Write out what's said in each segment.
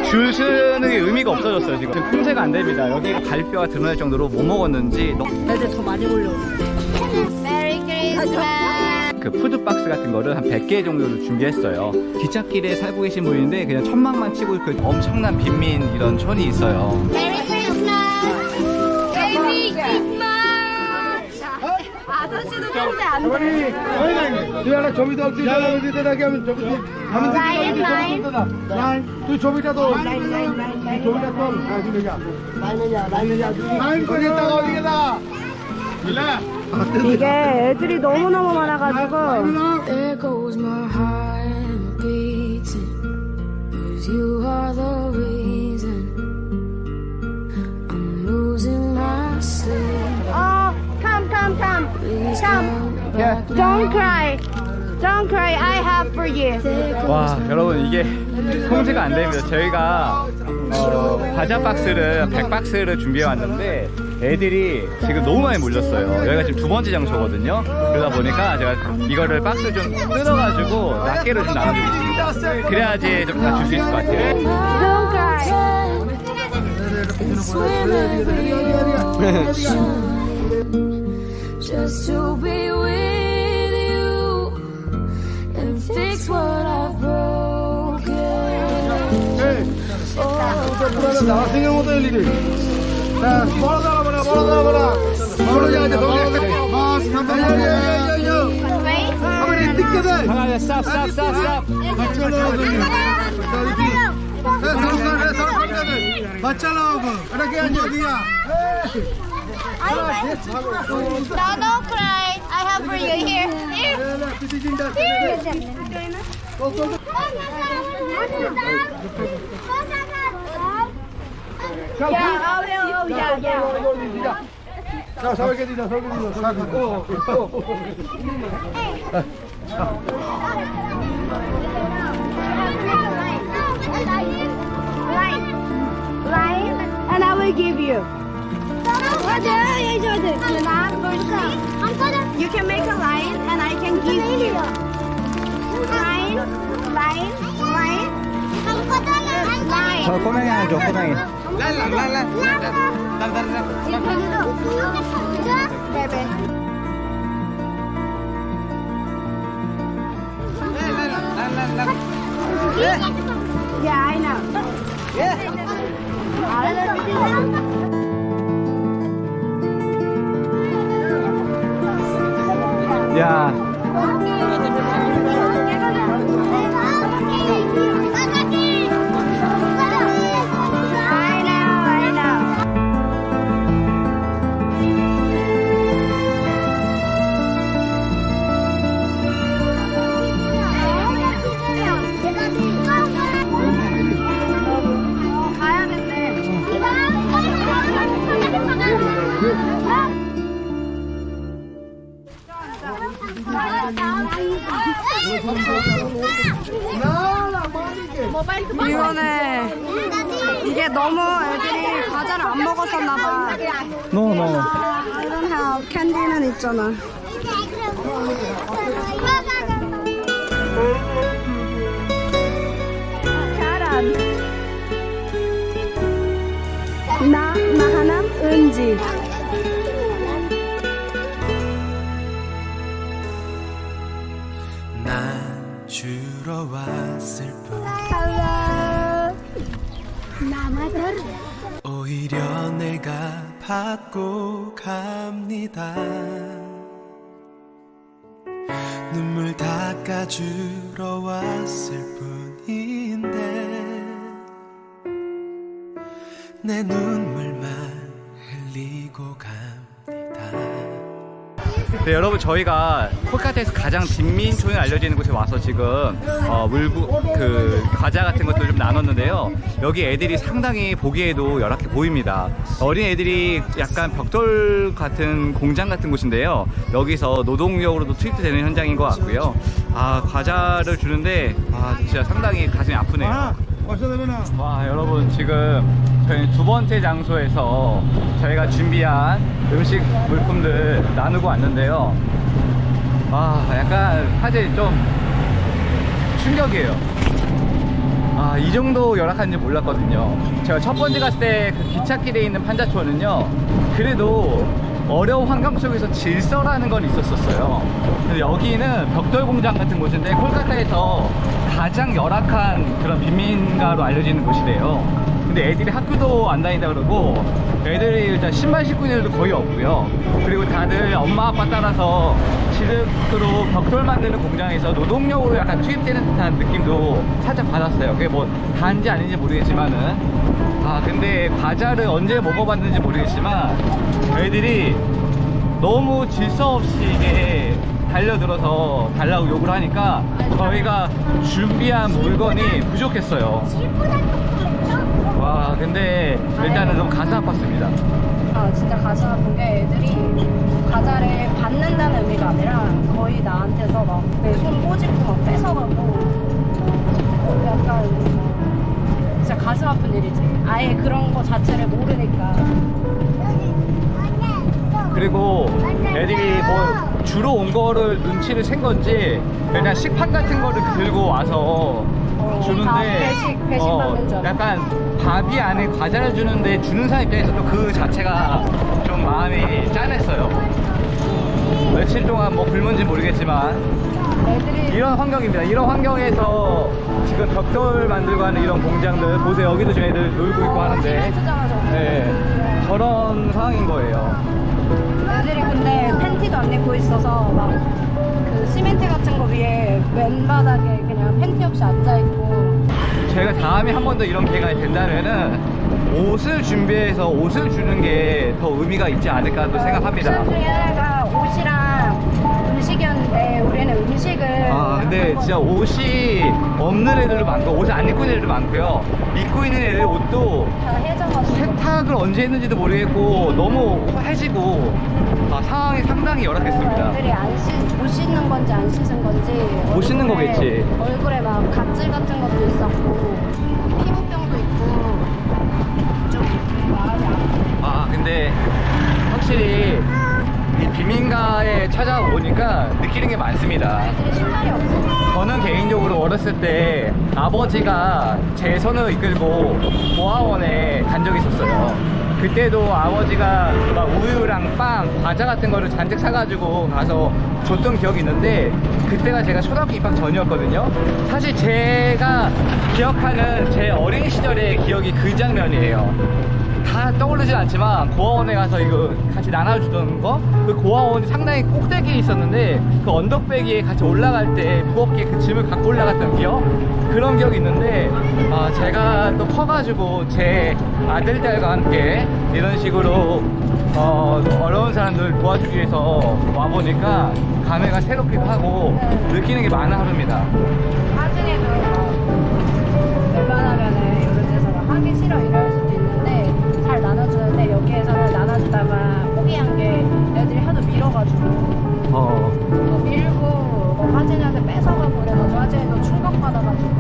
줄 서는 게 의미가 없어졌어요. 지금 통제가 안 됩니다. 여기 갈비뼈가 드러날 정도로 뭐 먹었는지 애들 더 많이 몰려. 메리 크리스마스. 그 푸드박스 같은 거를 한 100개 정도를 준비했어요. 기찻길에 살고 계신 분인데 그냥 천막만 치고 그 엄청난 빈민 이런 촌이 있어요. 메리 크리스마스. 메리 크리스마스. 아저씨도 통제 안 돼. তুই ছবিটা তুই দিতে থাকি আমি ছবি লাইন তুই ছবিটা তো ছবিটা তোল লাইন করে দাও ওদিকে দা 이게 애들이 너무너무 많아가지고. There goes my heart beating, 'cause you are the reason I'm losing my sleep. Oh, come. Please Come. come back. Don't cry. Don't cry. I have for you. 와 여러분 이게 통제가 안 됩니다. 저희가 과자 박스를 100박스를 준비해 왔는데 애들이 지금 너무 많이 몰렸어요. 여기가 지금 두 번째 장소거든요. 그러다 보니까 제가 이거를 박스 좀 뜯어가지고 낱개로 좀 나눠주겠습니다. 그래야지 좀 다 줄 수 있을 것 같아요. Don't cry. Swim every ocean just to be with you and fix what I've broken. 나 생각 못할 일이 자 멀어 달아봐라 멀어 자야지 마스 한번 Wait. 한번 뜯게 돼 하나 stop. बच्चा लोग अरे क्या जो दिया No, don't cry. I have for you. Here. Yeah. 자 서울게 뒤다 Line, and I will give you. You can make a line, and I can give you. Line. 저 꼬맹이 하나 줘, 꼬맹이. Yeah, I know. 야, I know. 이거네. 이게 너무 애들이 과자를 안 먹었었나봐. no. 이런 have 캔디는 있잖아. 잘한. 나하남 은지. 난 주러 왔을 뿐 오히려 내가 받고 갑니다 눈물 닦아주러 왔을 뿐인데 내 눈물만 흘리고 갑니다 네, 여러분 저희가 콜카타에서 가장 빈민촌이 알려져 있는 곳에 와서 지금 그 과자 같은 것들 좀 나눴는데요. 여기 애들이 상당히 보기에도 열악해 보입니다. 어린 애들이 약간 벽돌 같은 공장 같은 곳인데요. 여기서 노동력으로도 투입되는 현장인 것 같고요. 과자를 주는데 진짜 상당히 가슴이 아프네요. 와 여러분 지금 저희 두 번째 장소에서 저희가 준비한 음식 물품들 나누고 왔는데요. 약간 사실 좀 충격이에요. 이 정도 열악한지 몰랐거든요. 제가 첫 번째 갔을 때 그 기찻길에 있는 판자촌은요, 그래도 어려운 환경 속에서 질서라는 건 있었어요. 근데 여기는 벽돌 공장 같은 곳인데 콜카타에서 가장 열악한 그런 빈민가로 알려지는 곳이래요. 근데 애들이 학교도 안 다닌다 그러고, 애들이 일단 신발 신고 있는 애들도 거의 없고요. 그리고 다들 엄마 아빠 따라서 지름으로 벽돌 만드는 공장에서 노동력으로 약간 투입되는 듯한 느낌도 살짝 받았어요. 그게 뭐 다인지 아닌지 모르겠지만은, 근데 과자를 언제 먹어봤는지 모르겠지만 애들이 너무 질서 없이 이게 달려들어서 달라고 욕을 하니까 저희가 준비한 물건이 부족했어요. 와, 근데 일단은 너무 가슴 아팠습니다. 진짜 가슴 아픈 게 애들이 과자를 받는다는 의미가 아니라 거의 나한테서 막 내 손 꼬집고 막 뺏어가고, 약간 진짜 가슴 아픈 일이지. 아예 그런 거 자체를 모르니까. 그리고 애들이 뭐 주로 온 거를 눈치를 챈 건지 그냥 식판 같은 거를 들고 와서 다 주는데, 배식 받는 줄 알아. 약간 밥이 안에 과자를 주는데 주는 사람 입장에서도 그 자체가 좀 마음이 짠했어요. 며칠 동안 뭐 굶은지 모르겠지만 애들이 이런 환경입니다. 이런 환경에서 지금 벽돌 만들고 하는 이런 공장들 보세요. 여기도 지금 애들 놀고 있고 하는데, 네, 저런 상황인 거예요. 애들이 근데 팬티도 안 입고 있어서 막 그 시멘트 같은 거 위에 맨바닥에 그냥 팬티 없이 앉아있고. 제가 다음에 한 번 더 이런 기회가 된다면은 옷을 준비해서 옷을 주는 게 더 의미가 있지 않을까 또 생각합니다. 옵션 중에 하나가 옷이랑 음식이었는데 우리는 음식을 근데 진짜 옷이 없는 애들도 많고 옷을 안 입고 있는 애들도 많고요. 입고 있는 애들 옷도 다 해져가지고. 세탁을 언제 했는지도 모르겠고 너무 해지고 상황이 상당히 열악했습니다. 애들이 못 씻는 건지 안 씻은 건지 못 씻는 거겠지. 얼굴에 막 각질 같은 것도 있었고 피부병도 있고 좀 마음이 아파. 근데 확실히 이 비민가에 찾아오니까 느끼는 게 많습니다. 애들이 신발이 없어. 저는 개인적으로 어렸을 때 아버지가 제 손을 이끌고 고아원에 간 적이 있었어요. 그때도 아버지가 막 우유랑 빵, 과자 같은 거를 잔뜩 사가지고 가서 줬던 기억이 있는데, 그때가 제가 초등학교 입학 전이었거든요. 사실 제가 기억하는 제 어린 시절의 기억이 그 장면이에요. 다 떠오르진 않지만 고아원에 가서 이거 같이 나눠주던 거, 그 고아원이 상당히 꼭대기에 있었는데 그 언덕배기에 같이 올라갈 때 무겁게 그 짐을 갖고 올라갔던 기억, 그런 기억이 있는데, 제가 또 커가지고 제 아들들과 함께 이런 식으로 어려운 사람들 도와주기 위해서 와보니까 감회가 새롭기도 하고 느끼는 게 많은 하루입니다. 나중에도 웬만하면은 이런 데서 막 하기 싫어 이럴 수도 있는데 잘 나눠주는데, 여기에서는 나눠주다가 포기한 게 애들이 하도 밀어가지고 밀고 화진이한테 뺏어가고 그래가지고 화진이도 충격받아가지고.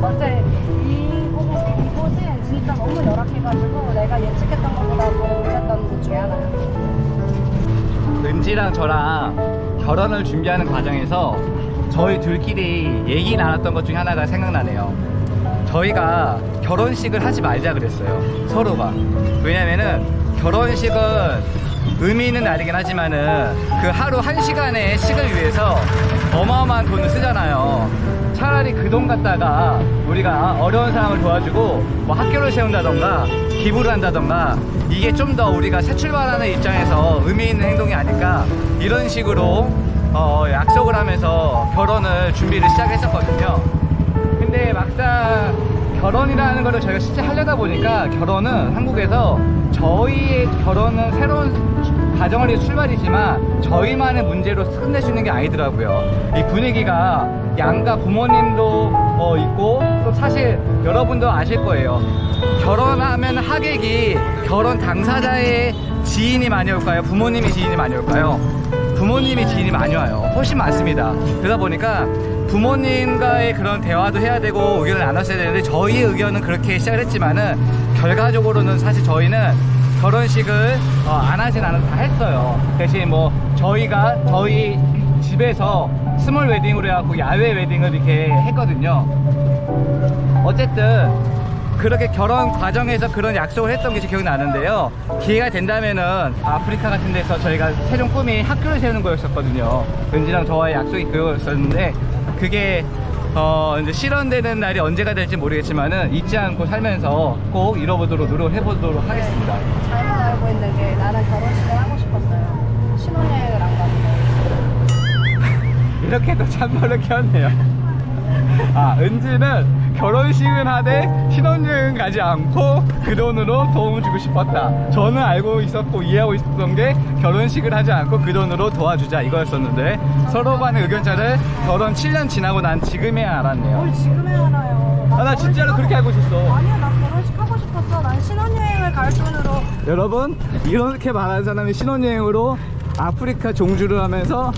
근데 이곳은 진짜 너무 열악해가지고 내가 예측했던 것보다 더 못했던 곳 중에 하나야. 은지랑 저랑 결혼을 준비하는 과정에서 저희 둘끼리 얘기 나눴던 것 중에 하나가 생각나네요. 저희가 결혼식을 하지 말자 그랬어요, 서로가. 왜냐면은 결혼식은 의미 있는 날이긴 하지만은 그 하루 1시간의 식을 위해서 어마어마한 돈을 쓰잖아요. 차라리 그 돈 갖다가 우리가 어려운 사람을 도와주고 뭐 학교를 세운다던가 기부를 한다던가, 이게 좀 더 우리가 새 출발하는 입장에서 의미 있는 행동이 아닐까, 이런 식으로 약속을 하면서 결혼을 준비를 시작했었거든요. 근데 막상 결혼이라는 거를 저희가 실제 하려다 보니까, 결혼은 한국에서 저희의 결혼은 새로운 가정을 위해 출발이지만 저희만의 문제로 끝낼 수 있는 게 아니더라고요. 이 분위기가 양가 부모님도 있고, 또 사실 여러분도 아실 거예요. 결혼하면 하객이 결혼 당사자의 지인이 많이 올까요? 부모님이 지인이 많이 올까요? 부모님이 지인이 많이 와요. 훨씬 많습니다. 그러다 보니까 부모님과의 그런 대화도 해야 되고 의견을 나눴어야 되는데, 저희의 의견은 그렇게 시작을 했지만은 결과적으로는 사실 저희는 결혼식을 안 하진 않아도 다 했어요. 대신 뭐 저희가 저희 집에서 스몰 웨딩으로 해갖고 야외 웨딩을 이렇게 했거든요. 어쨌든 그렇게 결혼 과정에서 그런 약속을 했던 게 기억이 나는데요. 기회가 된다면은 아프리카 같은 데서 저희가 최종 꿈이 학교를 세우는 거였었거든요. 은지랑 저와의 약속이 그거였었는데 그게 이제 실현되는 날이 언제가 될지 모르겠지만은 잊지 않고 살면서 꼭 이뤄보도록 노력해보도록 하겠습니다. 잘못 알고 있는 게 나는 결혼식을 하고 싶었어요. 신혼여행을 안 가는 거. 이렇게도 찬바를 켰네요. 아, 은지는 결혼식은 하되 신혼여행 가지 않고 그 돈으로 도움을 주고 싶었다. 저는 알고 있었고 이해하고 있었던 게 결혼식을 하지 않고 그 돈으로 도와주자 이거였었는데 서로 간의 의견차를 결혼 7년 지나고 난 지금에야 알았네요. 뭘 지금 해 알아요. 나 진짜로 그렇게 알고 있었어. 아니야, 나 결혼식 하고 싶었어. 난 신혼여행을 갈 돈으로. 여러분, 이렇게 말하는 사람이 신혼여행으로 아프리카 종주를 하면서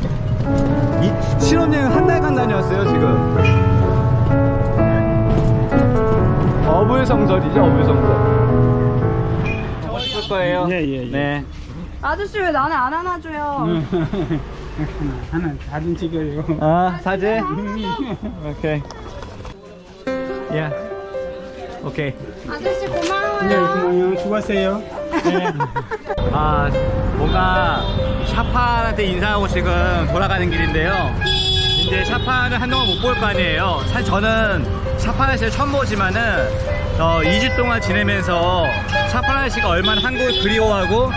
이 신혼여행 한 달간 다녔어요 지금. 어불성설이죠, 어불성설. 멋있을 거예요. 예. 네. 아저씨 왜 나는 안 안아줘요? 하나 사진 찍어요. 아, 사진? 오케이. 야. 오케이. 아저씨 고마워요. 네, 고마워요. 수고하세요. 네. 아, 뭔가 샤판한테 인사하고 지금 돌아가는 길인데요. 이제 샤판을 한동안 못 볼 거 아니에요. 사실 저는 샤판 아저씨를 처음 보지만은 2주 동안 지내면서 샤판 아저씨가 얼마나 한국을 그리워하고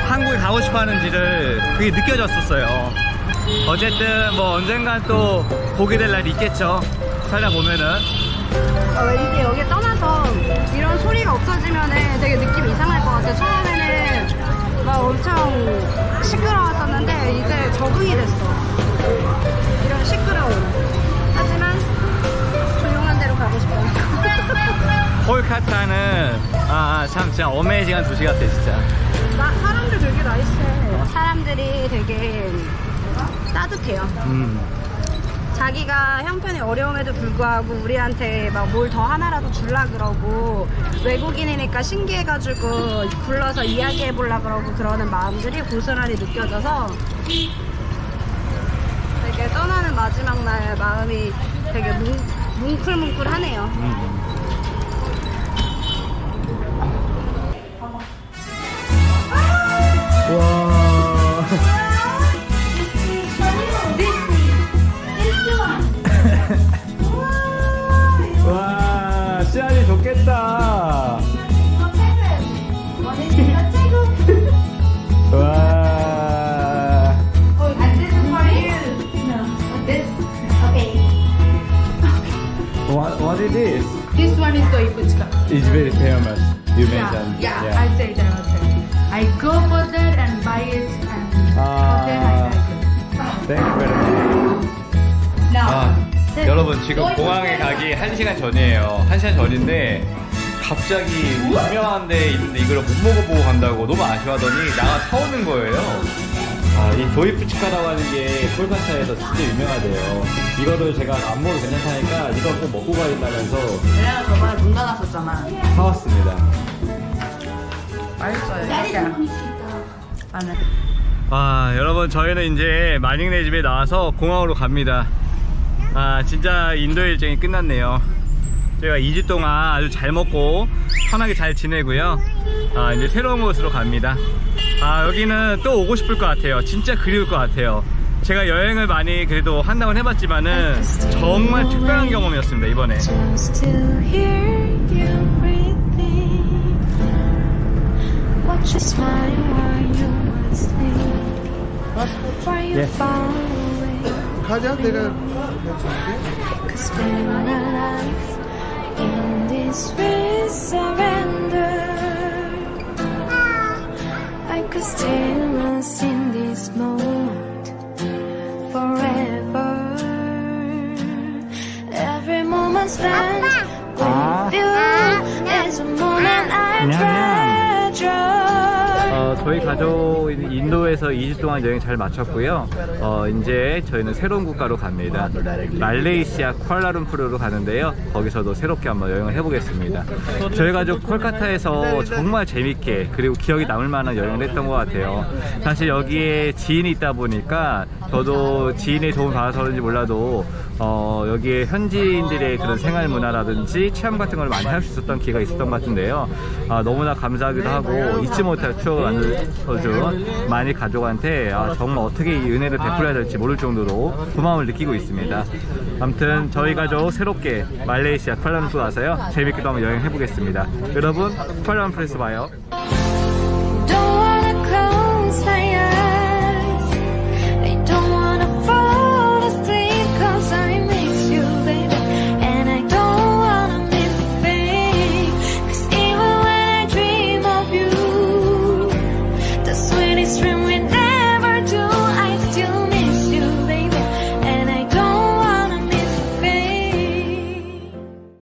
한국에 가고 싶어 하는지를 그게 느껴졌었어요. 어쨌든 뭐 언젠간 또 보게 될 날이 있겠죠. 살다 보면은. 왠지 여기 떠나서 이런 소리가 없어지면은 되게 느낌 이상할 것 같아. 처음에는 막 엄청 시끄러웠었는데 이제 적응이 됐어. 이런 시끄러움. 하지만 조용한 데로 가고 싶어. 콜카타는 참 진짜 어메이징한 도시 같아 진짜. 사람들 되게 나이스해. 사람들이 되게 따뜻해요. 자기가 형편이 어려움에도 불구하고 우리한테 막 뭘 더 하나라도 줄라 그러고 외국인이니까 신기해가지고 불러서 이야기해보려 그러고 그러는 마음들이 고스란히 느껴져서 되게 떠나는 마지막 날 마음이 되게 뭉클뭉클하네요. 와, 시안이 좋겠다. 와. What is this? This one is Doi Puchka. It's very famous. You mentioned. Yeah, I'll say that. I go for that and buy it and for them I like it. Thank you very much. Now, 여러분 지금 공항에 가기 1시간 전이에요. 1시간 전인데 갑자기 유명한 데 있는데 이걸 못 먹어보고 간다고 너무 아쉬워하더니 나가 사오는 거예요. 이 도이푸치카라고 하는 게 콜카타에서 진짜 유명하대요. 이거를 제가 안 먹어도 괜찮다니까 이거 꼭 먹고 가야겠다면서 내가 저번에 문 닫았었잖아. 사왔습니다. 맛있어요. 이렇게. 안에. 여러분 저희는 이제 마닝네 집에 나와서 공항으로 갑니다. 진짜 인도 일정이 끝났네요. 저희가 2주 동안 아주 잘 먹고 편하게 잘 지내고요. 이제 새로운 곳으로 갑니다. 여기는 또 오고 싶을 것 같아요. 진짜 그리울 것 같아요. 제가 여행을 많이 그래도 한다고 해봤지만은 정말 특별한 경험이었습니다 이번에. Just to hear you breathing, watch you smile while you were asleep, while you far away. 가자, 내가. Cause we're alive in this way surrender. I could stay lost in this moment forever. Every moment spent with you is a moment I treasure. 저희 가족 인도에서 2주 동안 여행 잘 마쳤고요. 이제 저희는 새로운 국가로 갑니다. 말레이시아 쿠알라룸푸르로 가는데요. 거기서도 새롭게 한번 여행을 해보겠습니다. 저희 가족 콜카타에서 정말 재밌게 그리고 기억이 남을 만한 여행을 했던 것 같아요. 사실 여기에 지인이 있다 보니까 저도 지인의 도움을 받아서 그런지 몰라도 여기에 현지인들의 그런 생활 문화라든지 체험 같은 걸 많이 할 수 있었던 기회가 있었던 것 같은데요. 너무나 감사하기도 하고 잊지 못할 추억을 만들어준 많이 가족한테 정말 어떻게 이 은혜를 베풀어야 될지 모를 정도로 고마움을 느끼고 있습니다. 아무튼 저희 가족 새롭게 말레이시아 쿠알라룸푸르 가서요 재밌게도 한번 여행해 보겠습니다. 여러분 쿠알라룸푸르에서 봐요.